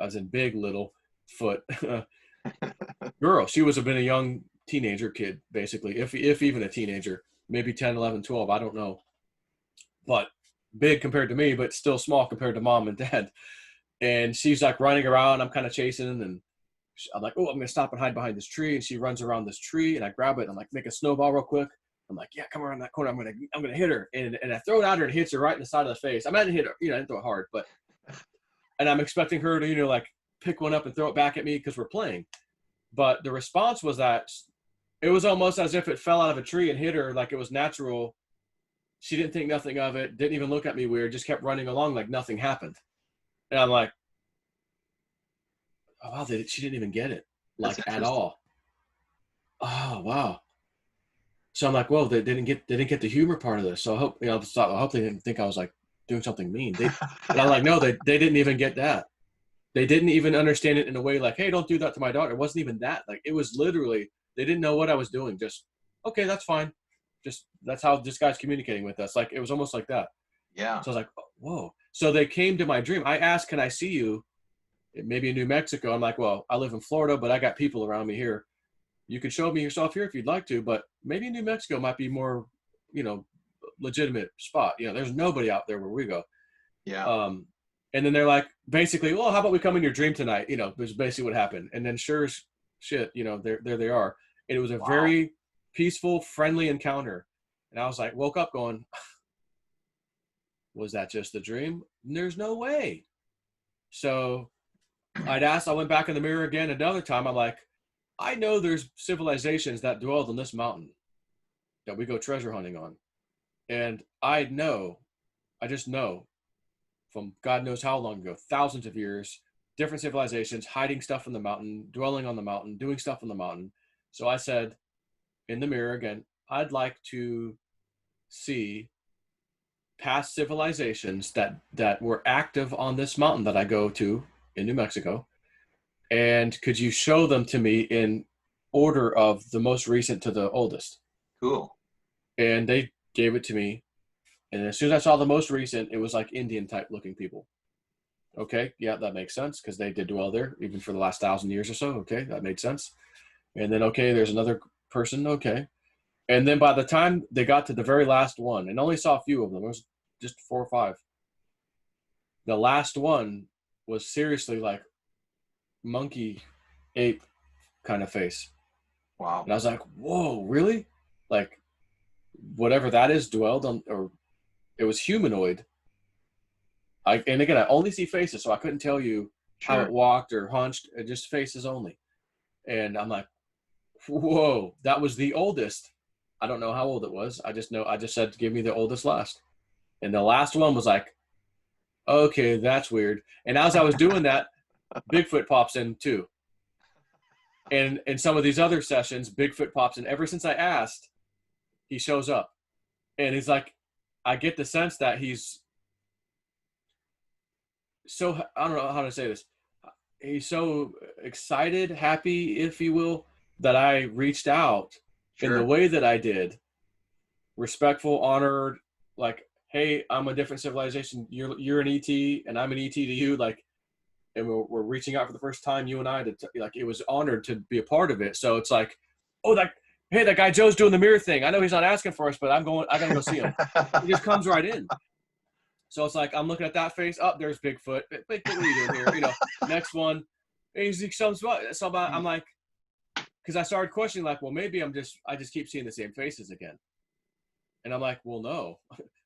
as in big little foot girl. She was been a young teenager kid, basically, if even a teenager, maybe 10, 11, 12. I don't know. But big compared to me, but still small compared to mom and dad. And she's like running around. I'm kind of chasing, and I'm like, oh, I'm gonna stop and hide behind this tree. And she runs around this tree, and I grab it and I'm like, make a snowball real quick. I'm like, yeah, come around that corner. I'm gonna hit her, and I throw it at her and hits her right in the side of the face. I didn't hit her, I didn't throw it hard, but and I'm expecting her to like pick one up and throw it back at me because we're playing. But the response was that it was almost as if it fell out of a tree and hit her like it was natural. She didn't think nothing of it, didn't even look at me weird, just kept running along like nothing happened. And I'm like, oh, wow, she didn't even get it, like at all. Oh, wow. So I'm like, whoa, they didn't get the humor part of this. So I hope, I hope they didn't think I was like doing something mean. And I'm like, no, they didn't even get that. They didn't even understand it in a way like, hey, don't do that to my daughter. It wasn't even that. Like, it was literally, they didn't know what I was doing. Just, okay, that's fine. Just, that's how this guy's communicating with us. Like, it was almost like that. Yeah. So I was like, whoa. So they came to my dream. I asked, can I see you? Maybe in New Mexico. I'm like, well, I live in Florida, but I got people around me here. You can show me yourself here if you'd like to, but maybe New Mexico might be more, legitimate spot. There's nobody out there where we go. Yeah. And then they're like, basically, well, how about we come in your dream tonight? Is basically what happened. And then sure as shit, there they are. And it was a Wow. very peaceful, friendly encounter. And I was like, woke up going, was that just a dream? There's no way. So I went back in the mirror again another time. I'm like, I know there's civilizations that dwelled on this mountain that we go treasure hunting on. And I just know from God knows how long ago, thousands of years, different civilizations hiding stuff in the mountain, dwelling on the mountain, doing stuff on the mountain. So I said in the mirror again, I'd like to see past civilizations that were active on this mountain that I go to in New Mexico. And could you show them to me in order of the most recent to the oldest? Cool. And they gave it to me. And as soon as I saw the most recent, it was like Indian type looking people. Okay, yeah, that makes sense because they did dwell there even for the last 1,000 years or so. Okay, that made sense. And then, okay, there's another person. Okay. And then by the time they got to the very last one, and only saw a few of them, it was just 4 or 5. The last one was seriously like monkey, ape kind of face. Wow. And I was like, whoa, really? Like, whatever that is dwelled on, or it was humanoid. And again, I only see faces, so I couldn't tell you how it walked or hunched, just faces only. And I'm like, whoa, that was the oldest. I don't know how old it was. I just said, give me the oldest last. And the last one was like, okay, that's weird. And as I was doing that, Bigfoot pops in too. And in some of these other sessions, Bigfoot pops in. Ever since I asked, he shows up. And he's like, I get the sense that he's so, I don't know how to say this. He's so excited, happy, if you will, that I reached out in the way that I did, respectful, honored, like, hey, I'm a different civilization. You're an ET, and I'm an ET to you. Like, and we're reaching out for the first time, you and I, like, it was honored to be a part of it. So it's like, oh, hey, that guy Joe's doing the mirror thing. I know he's not asking for us, but I gotta go see him. He just comes right in. So it's like, I'm looking at that face. Oh, there's Bigfoot. Bigfoot, what are you doing here? Next one. He comes by. So I'm like, because I started questioning, like, well, maybe I just keep seeing the same faces again. And I'm like, well, no.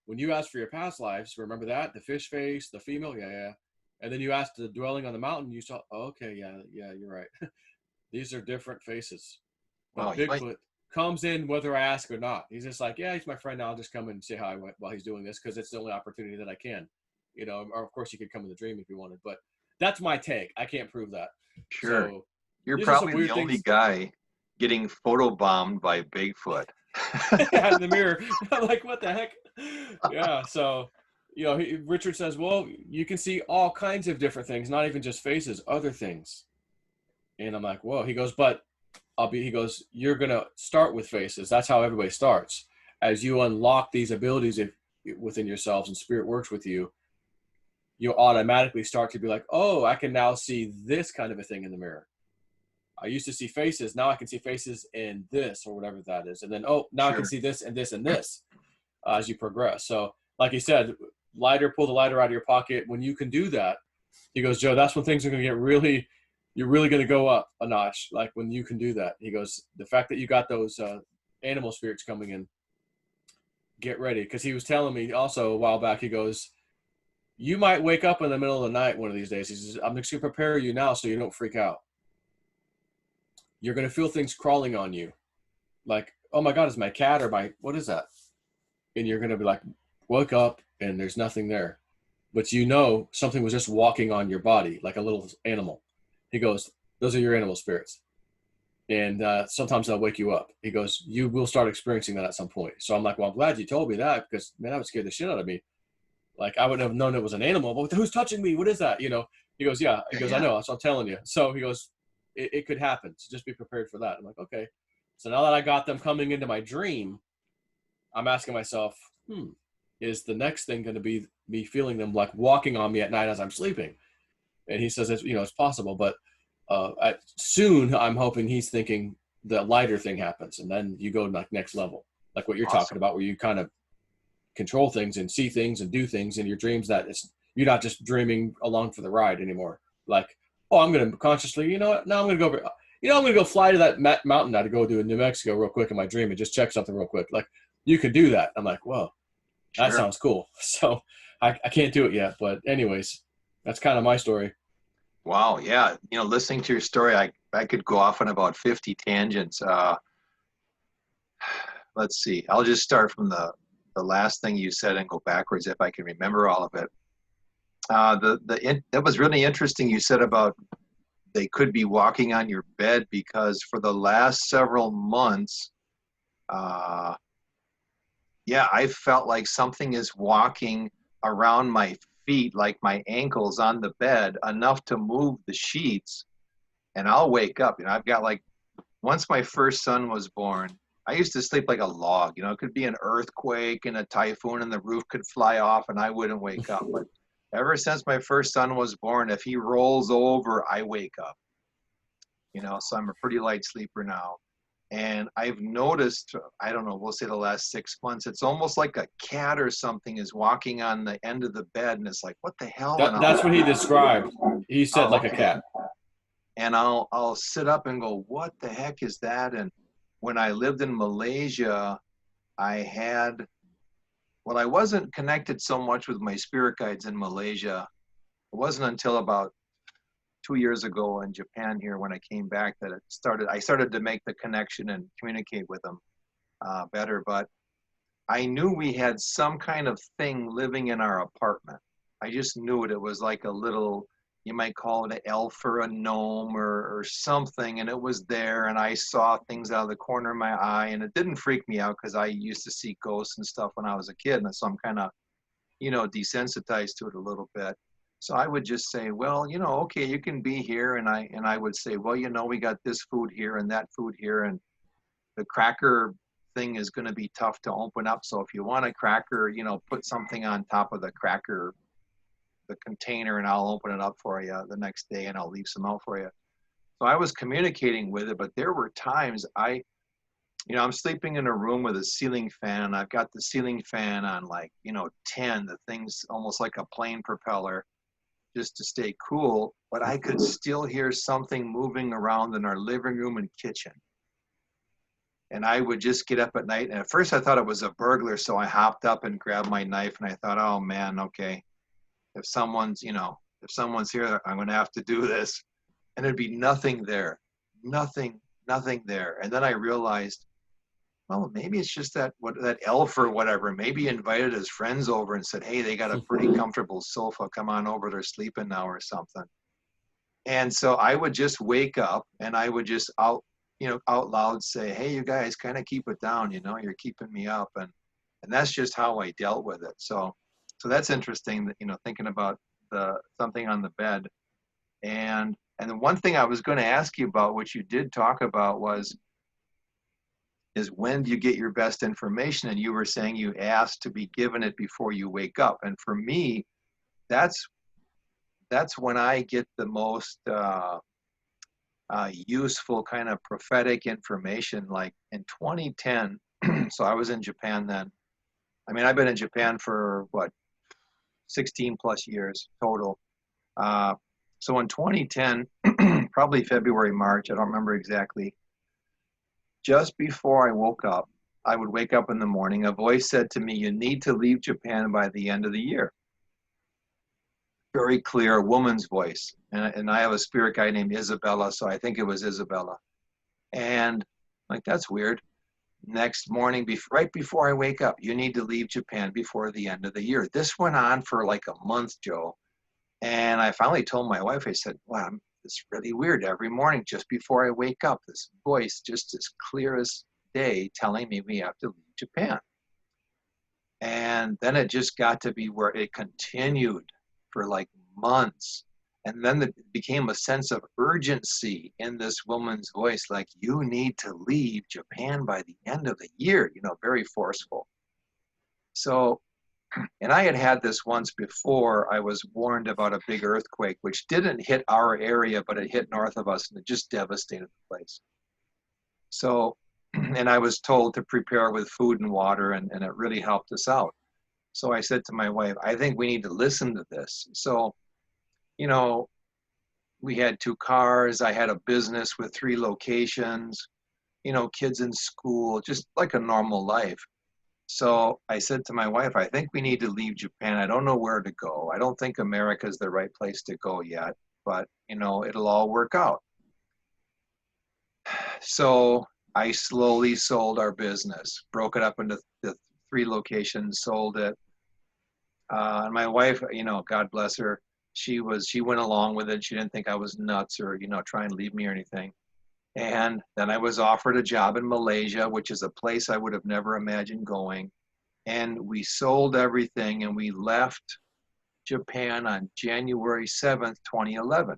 When you asked for your past lives, remember that? The fish face, the female? Yeah. And then you asked the dwelling on the mountain, you saw, oh, okay, yeah, you're right. These are different faces. But Wow, Bigfoot comes in whether I ask or not. He's just like, yeah, he's my friend now. I'll just come in and say hi while he's doing this because it's the only opportunity that I can. Or of course you could come in the dream if you wanted. But that's my take. I can't prove that. sure. So You're these are some probably weird the only things. guy getting photobombed by Bigfoot. In the mirror. I'm like, what the heck? Yeah. So, Richard says, well, you can see all kinds of different things, not even just faces, other things. And I'm like, whoa. He goes, but he goes, you're going to start with faces. That's how everybody starts. As you unlock these abilities within yourselves and spirit works with you, you'll automatically start to be like, oh, I can now see this kind of a thing in the mirror. I used to see faces. Now I can see faces in this or whatever that is. And then, now I can see this and this and this as you progress. So like he said, pull the lighter out of your pocket. When you can do that, he goes, Joe, that's when things are going to get really, you're really going to go up a notch. Like when you can do that, he goes, the fact that you got those animal spirits coming in, get ready. Because he was telling me also a while back, he goes, you might wake up in the middle of the night one of these days. He says, I'm just going to prepare you now so you don't freak out. You're going to feel things crawling on you. Like, oh my God, is my cat or what is that? And you're going to be like, woke up and there's nothing there. But something was just walking on your body like a little animal. He goes, those are your animal spirits. And sometimes they'll wake you up. He goes, you will start experiencing that at some point. So I'm like, well, I'm glad you told me that because, man, that would scare the shit out of me. Like, I wouldn't have known it was an animal, but who's touching me? What is that? He goes, yeah. He goes, I know. So I'm telling you. So he goes, it could happen. So just be prepared for that. I'm like, okay. So now that I got them coming into my dream, I'm asking myself, is the next thing going to be me feeling them like walking on me at night as I'm sleeping? And he says, it's, it's possible, but soon I'm hoping he's thinking the lighter thing happens, and then you go like next level, like what you're talking Awesome. about, where you kind of control things and see things and do things in your dreams, that it's, you're not just dreaming along for the ride anymore. Like, oh, I'm going to consciously, you know what? Now I'm going to go, I'm going to go fly to that mountain now to go to New Mexico real quick in my dream and just check something real quick. Like, you can do that. I'm like, whoa, that Sure. sounds cool. So I can't do it yet. But anyways, that's kind of my story. Wow. Yeah. Listening to your story, I could go off on about 50 tangents. Let's see. I'll just start from the last thing you said and go backwards if I can remember all of it. That was really interesting. You said about they could be walking on your bed, because for the last several months, uh, yeah, I felt like something is walking around my feet, like my ankles on the bed, enough to move the sheets, and I'll wake up. I've got like, once my first son was born, I used to sleep like a log. It could be an earthquake and a typhoon and the roof could fly off and I wouldn't wake up. But ever since my first son was born, if he rolls over, I wake up. So I'm a pretty light sleeper now. And I've noticed, I don't know, we'll say the last 6 months, it's almost like a cat or something is walking on the end of the bed, and it's like, what the hell? And That's what he described. He said I'll like a okay. cat. And I'll sit up and go, what the heck is that? And when I lived in Malaysia, I had, well, I wasn't connected so much with my spirit guides in Malaysia. It wasn't until about 2 years ago in Japan here when I came back that I started to make the connection and communicate with them better. But I knew we had some kind of thing living in our apartment. I just knew it. It was like a little, you might call it an elf or a gnome or something, and it was there, and I saw things out of the corner of my eye, and it didn't freak me out because I used to see ghosts and stuff when I was a kid, and so I'm kind of, desensitized to it a little bit. So I would just say, well, okay, you can be here, and I would say, well, we got this food here and that food here, and the cracker thing is going to be tough to open up. So if you want a cracker, put something on top of the cracker, the container, and I'll open it up for you the next day and I'll leave some out for you. So I was communicating with it, but there were times I'm sleeping in a room with a ceiling fan. I've got the ceiling fan on like, 10, the thing's almost like a plane propeller just to stay cool, but I could still hear something moving around in our living room and kitchen. And I would just get up at night. And at first I thought it was a burglar. So I hopped up and grabbed my knife and I thought, oh man, okay. If someone's here, I'm going to have to do this. And there'd be nothing there, nothing there. And then I realized, well, maybe it's just that elf or whatever, maybe he invited his friends over and said, hey, they got a pretty comfortable sofa. Come on over. They're sleeping now or something. And so I would just wake up and I would just out loud say, hey, you guys, kind of keep it down. You're keeping me up. And that's just how I dealt with it. So that's interesting that, thinking about something on the bed. And the one thing I was going to ask you about, which you did talk about, is when do you get your best information? And you were saying you asked to be given it before you wake up. And for me, that's when I get the most useful kind of prophetic information. Like in 2010, so I was in Japan then. I mean, I've been in Japan for 16 plus years total. So in 2010, probably February, March, I don't remember exactly, just before I woke up, I would wake up in the morning, a voice said to me, you need to leave Japan by the end of the year. Very clear, woman's voice. And I have a spirit guide named Isabella, so I think it was Isabella. And like, that's weird. Next morning, right before I wake up, you need to leave Japan before the end of the year. This went on for like a month, Joe. And I finally told my wife, I said, wow, it's really weird. Every morning, just before I wake up, this voice, just as clear as day, telling me we have to leave Japan. And then it just got to be where it continued for like months. And then it became a sense of urgency in this woman's voice, like, you need to leave Japan by the end of the year, very forceful. So And I had had this once before. I was warned about a big earthquake, which didn't hit our area, but it hit north of us and it just devastated the place. So, and I was told to prepare with food and water, and it really helped us out. So I said to my wife, I think we need to listen to this. So, you know, we had 2 cars. I had a business with 3 locations, kids in school, just like a normal life. So I said to my wife, I think we need to leave Japan. I don't know where to go. I don't think America is the right place to go yet, but it'll all work out. So I slowly sold our business, broke it up into the 3 locations, sold it. And my wife, God bless her, she went along with it. She didn't think I was nuts or, try and leave me or anything. And then I was offered a job in Malaysia, which is a place I would have never imagined going. And we sold everything and we left Japan on January 7th, 2011.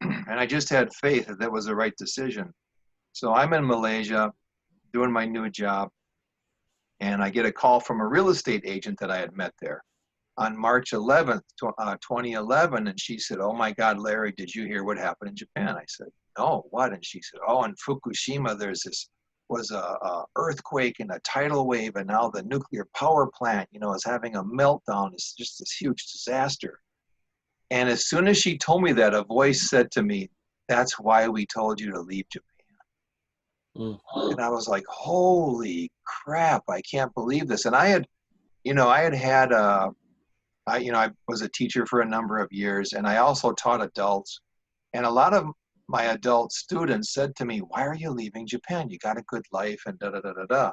And I just had faith that that was the right decision. So I'm in Malaysia doing my new job, and I get a call from a real estate agent that I had met there on March 11th, 2011. And she said, oh my God, Larry, did you hear what happened in Japan? I said, no, what? And she said, oh, in Fukushima, was a earthquake and a tidal wave, and now the nuclear power plant, is having a meltdown. It's just this huge disaster. And as soon as she told me that, a voice said to me, that's why we told you to leave Japan. And I was like, holy crap, I can't believe this. And I was a teacher for a number of years, and I also taught adults. And a lot of my adult students said to me, why are you leaving Japan? You got a good life and da da da da da.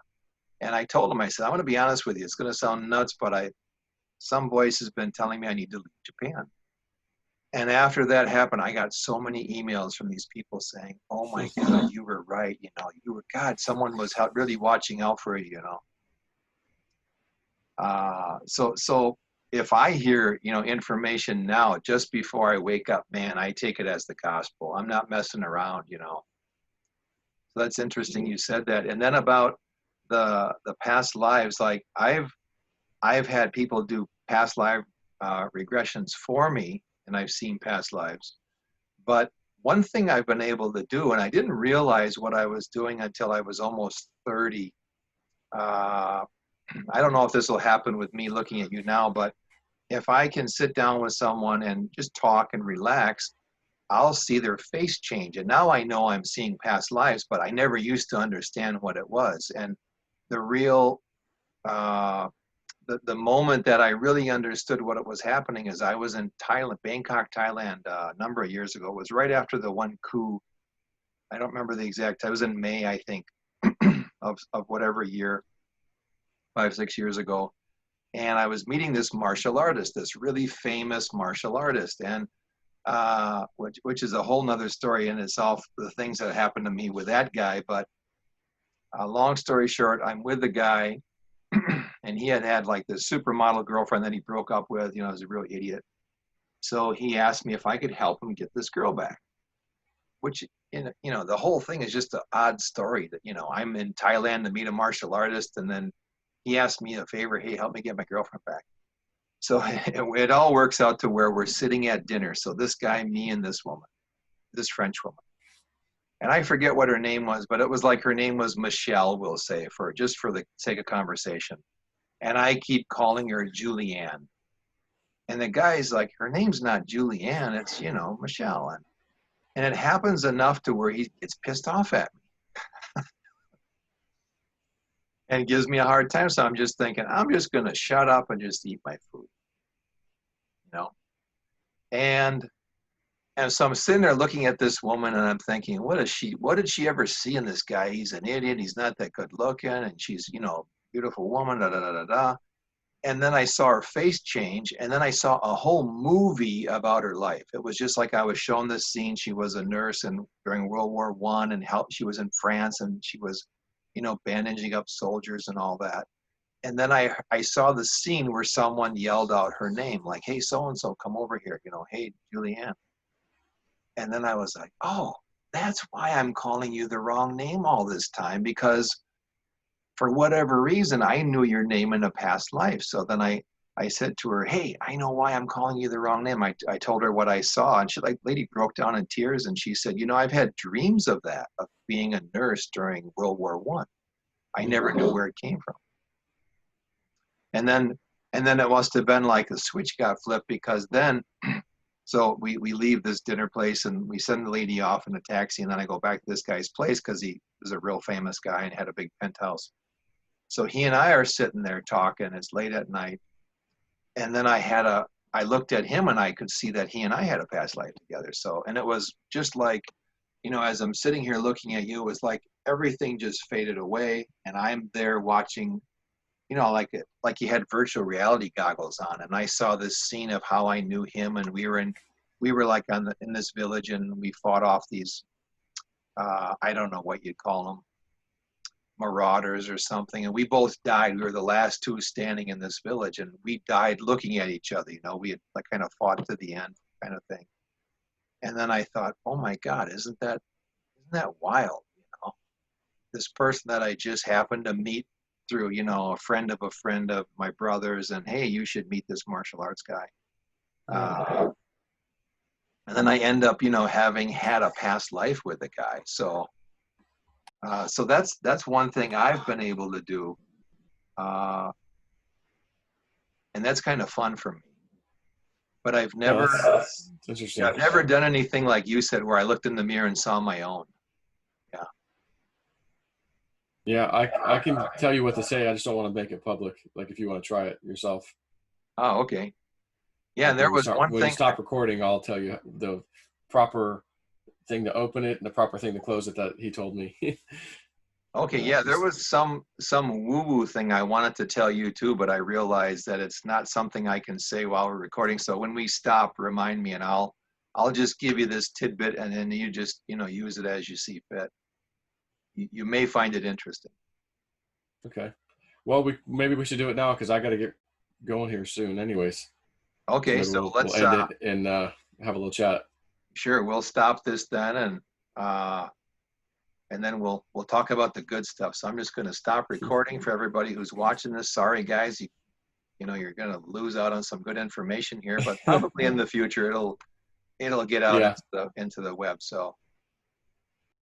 And I told them, I said, I'm going to be honest with you. It's going to sound nuts, but some voice has been telling me I need to leave Japan. And after that happened, I got so many emails from these people saying, oh my God, you were right. God, someone was really watching out for you, So if I hear, information now, just before I wake up, man, I take it as the gospel. I'm not messing around. So that's interesting you said that. And then about the past lives, like I've had people do past life regressions for me, and I've seen past lives. But one thing I've been able to do, and I didn't realize what I was doing until I was almost 30. I don't know if this will happen with me looking at you now, but if I can sit down with someone and just talk and relax, I'll see their face change. And now I know I'm seeing past lives, but I never used to understand what it was. And the real the moment that I really understood what was happening is I was in Thailand, Bangkok, Thailand, a number of years ago. It was right after the one coup. I don't remember the exact. I was in May, I think, of whatever year, 5-6 years ago, and I was meeting this martial artist, this really famous martial artist, and which is a whole nother story in itself. The things that happened to me with that guy, but long story short, I'm with the guy. And he had like this supermodel girlfriend that he broke up with, was a real idiot. So he asked me if I could help him get this girl back, which, the whole thing is just an odd story that, I'm in Thailand to meet a martial artist. And then he asked me a favor, hey, help me get my girlfriend back. So it all works out to where we're sitting at dinner. So this guy, me, and this woman, this French woman. And I forget what her name was, but it was like her name was Michelle, we'll say, for the sake of conversation. And I keep calling her Julianne. And the guy's like, her name's not Julianne, it's, Michelle. And it happens enough to where he gets pissed off at me and gives me a hard time. So I'm just thinking, I'm just going to shut up and just eat my food, And so I'm sitting there looking at this woman and I'm thinking, what did she ever see in this guy? He's an idiot. He's not that good looking. And she's, beautiful woman, da, da, da, da, da. And then I saw her face change, and then I saw a whole movie about her life. It was just like I was shown this scene. She was a nurse during World War I, and she was in France, and she was, bandaging up soldiers and all that. And then I saw the scene where someone yelled out her name, like, hey, so-and-so, come over here, hey, Julianne. And then I was like, oh, that's why I'm calling you the wrong name all this time, because for whatever reason, I knew your name in a past life. So then I I said to her, "Hey, I know why I'm calling you the wrong name." I told her what I saw, and she, like, lady broke down in tears, and she said, I've had dreams of that, of being a nurse during World War One. I never knew where it came from. And then it must have been like the switch got flipped, because then so we leave this dinner place and we send the lady off in a taxi, and then I go back to this guy's place because he was a real famous guy and had a big penthouse. So he and I are sitting there talking. It's late at night. And then I looked at him and I could see that he and I had a past life together. So, and it was just like, as I'm sitting here looking at you, it was like everything just faded away, and I'm there watching, like he had virtual reality goggles on, and I saw this scene of how I knew him, and we were like in this village, and we fought off these, I don't know what you'd call them, marauders or something, and we both died. We were the last two standing in this village, and we died looking at each other. We had like kind of fought to the end, kind of thing. And then I thought, oh my God, isn't that wild? This person that I just happened to meet through, a friend of my brother's, and hey, you should meet this martial arts guy. And then I end up, having had a past life with the guy. So that's one thing I've been able to do, and that's kind of fun for me. But I've Oh, never, that's interesting. I've never done anything like you said, where I looked in the mirror and saw my own. Yeah. Yeah, I can tell you what to say. I just don't want to make it public. Like if you want to try it yourself. Oh, okay. Yeah, and Like there was one when you thing. stop recording, I'll tell you the proper thing to open it and the proper thing to close it that he told me. Okay, yeah, there Just was some woo-woo thing I wanted to tell you too, but I realized that it's not something I can say while we're recording. So when we stop, remind me, and I'll just give you this tidbit, and then you just use it as you see fit. You may find it interesting. okay. Well, maybe we should do it now because I got to get going here soon, anyways. So Okay, maybe so we'll let's end it and have a little chat. sure, we'll stop this then, and then we'll talk about the good stuff. So I'm just going to stop recording for everybody who's watching this. Sorry, guys, you're going to lose out on some good information here, but probably in the future it'll get out Yeah. into the web. So